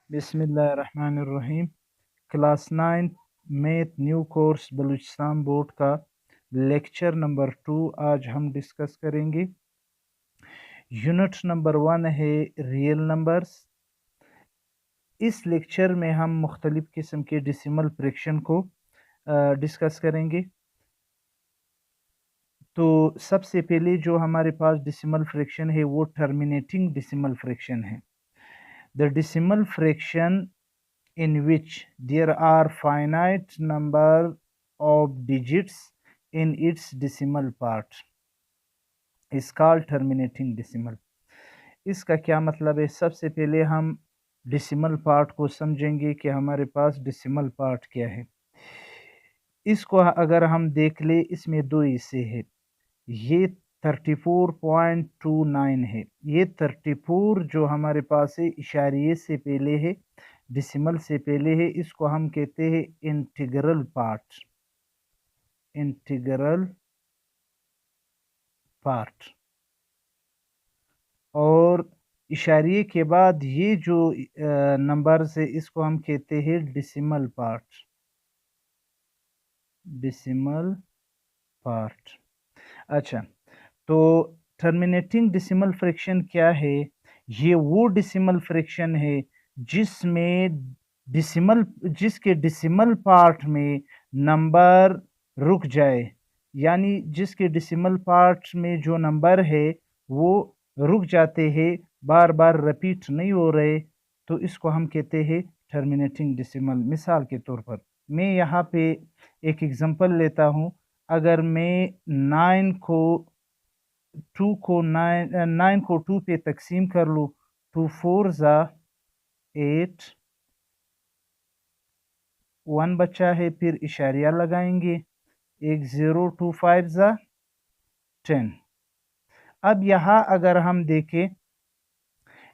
बिस्मिल्लाहिर्रहमानिर्रहीम। Class 9 math new course Balochistan board का lecture number 2 आज हम डिस्कस करेंगे। यूनिट नंबर 1 है रियल नंबर्स। इस लेक्चर में हम मुख्तलिफ किस्म के डेसिमल फ्रैक्शन को डिस्कस करेंगे। तो सबसे पहले जो हमारे पास डेसिमल फ्रैक्शन है वो टर्मिनेटिंग डेसिमल फ्रैक्शन है। The decimal fraction in which there are finite number of digits in its decimal part is called terminating decimal। इसका क्या मतलब है? सबसे पहले हम डेसिमल पार्ट को समझेंगे कि हमारे पास डेसिमल पार्ट क्या है। इसको अगर हम देख ले, इसमें दो हिस्से हैं। ये 34.29 है। ये 34 जो हमारे पास है इशारिये से पहले है, डेसिमल से पहले है, इसको हम कहते हैं इंटीग्रल पार्ट। Integral part. और इशारिये के बाद ये जो नंबर्स है इसको हम कहते हैं डेसिमल पार्ट। Decimal part. अच्छा, तो टर्मिनेटिंग डेसिमल फ्रैक्शन क्या है? ये वो डेसिमल फ्रैक्शन है जिसके डेसिमल पार्ट में नंबर रुक जाए, यानी जिसके डेसिमल पार्ट में जो नंबर है वो रुक जाते हैं, बार बार रिपीट नहीं हो रहे, तो इसको हम कहते हैं टर्मिनेटिंग डेसिमल। मिसाल के तौर पर मैं यहाँ पे एक एग्जांपल लेता हूँ। अगर मैं 9 को 2 पे तकसीम कर लूँ, 2 4 ज़ा 8, 1 बचा है, फिर इशारिया लगाएंगे, एक 0, 2 5 ज़ा 10। अब यहाँ अगर हम देखें,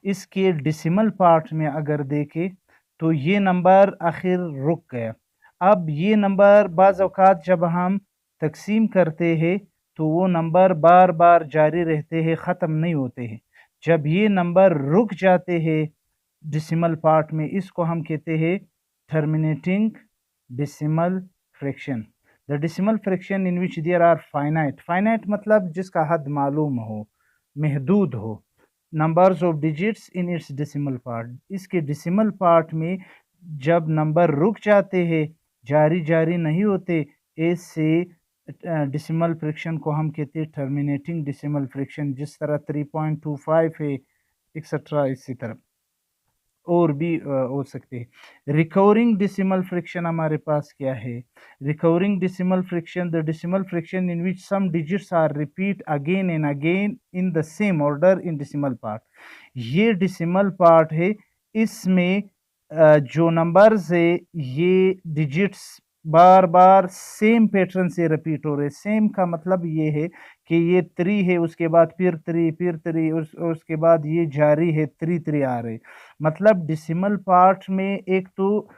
इसके डेसिमल पार्ट में अगर देखें तो ये नंबर आखिर रुक गया। अब ये नंबर बाज़ औक़ात जब हम तकसीम करते हैं तो वो नंबर बार बार जारी रहते हैं, ख़त्म नहीं होते हैं। जब ये नंबर रुक जाते हैं डेसिमल पार्ट में, इसको हम कहते हैं terminating decimal fraction. The decimal fraction in which there are finite मतलब जिसका हद मालूम हो, महदूद हो, numbers of digits in its decimal part. इसके डेसिमल पार्ट में जब नंबर रुक जाते हैं, जारी नहीं होते, ऐसे डेसिमल फ्रैक्शन को हम कहते हैं टर्मिनेटिंग डेसिमल फ्रैक्शन। जिस तरह 3.25 है, एक्सेट्रा, इसी तरह और भी हो सकते हैं। रिकवरिंग डेसिमल फ्रैक्शन हमारे पास क्या है? Recurring decimal fraction, the decimal fraction in which some digits are repeat again and again in the same order in decimal part. ये डेसिमल पार्ट है, इसमें जो नंबर्स है ये डिजिट्स बार बार सेम पैटर्न से रिपीट हो रहे। सेम का मतलब ये है कि ये 3 है, उसके बाद फिर 3, फिर 3, उसके बाद ये जारी है, 3 आ रहे। मतलब डेसिमल पार्ट में एक तो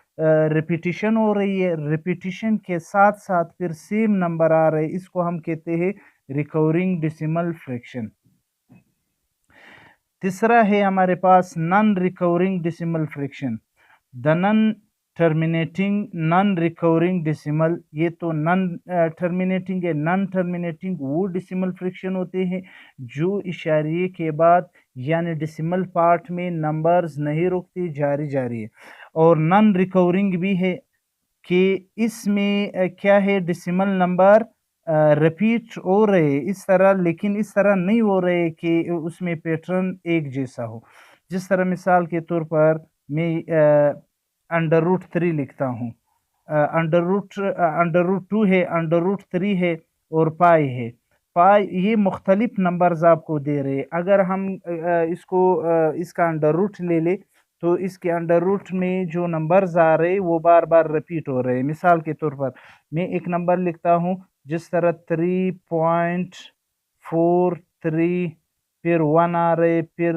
रिपीटिशन हो रही है, रिपीटिशन के साथ साथ फिर सेम नंबर आ रहे, इसको हम कहते हैं रिकवरिंग डेसिमल फ्रैक्शन। तीसरा है हमारे पास non recurring decimal fraction. The non recurring decimal, ये तो नॉन टर्मिनेटिंग है। नॉन टर्मिनेटिंग वो डेसिमल फ्रैक्शन होते हैं जो इशारिये के बाद यानी डेसिमल पार्ट में नंबर्स नहीं रुकते, जारी है। और नॉन रिकवरिंग भी है कि इसमें क्या है, डेसिमल नंबर रिपीट हो रहे इस तरह, लेकिन इस तरह नहीं हो रहे कि उसमें पैटर्न एक जैसा हो। जिस तरह मिसाल के तौर पर मैं √3 लिखता हूँ, √2 है, √3 है और पाई है। पाई ये मुख्तलिफ नंबर्स आपको दे रहे। अगर हम इसका अंडर रूट ले ले तो इसके अंडर रूट में जो नंबर्स आ रहे वो बार बार रिपीट हो रहे। मिसाल के तौर पर मैं एक नंबर लिखता हूँ जिस तरह 3.43, फिर 1 आ रहे, फिर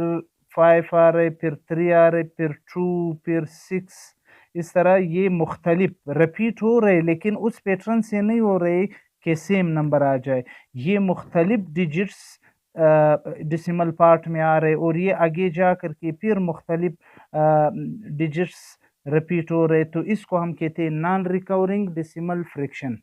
5 आ रहे, फिर 3 आ रहे, फिर 2, फिर 6। इस तरह ये मुख्तलिफ रिपीट हो रहे, लेकिन उस पैटर्न से नहीं हो रहे कि सेम नंबर आ जाए। ये मुख्तलिफ डिजिट्स ڈیسیمل پارٹ میں آ رہے اور یہ آگے جا کر کے پھر مختلف ڈیجٹس ریپیٹ ہو رہے، تو اس کو ہم کہتے ہیں نان ریکورنگ ڈیسیمل فریکشن.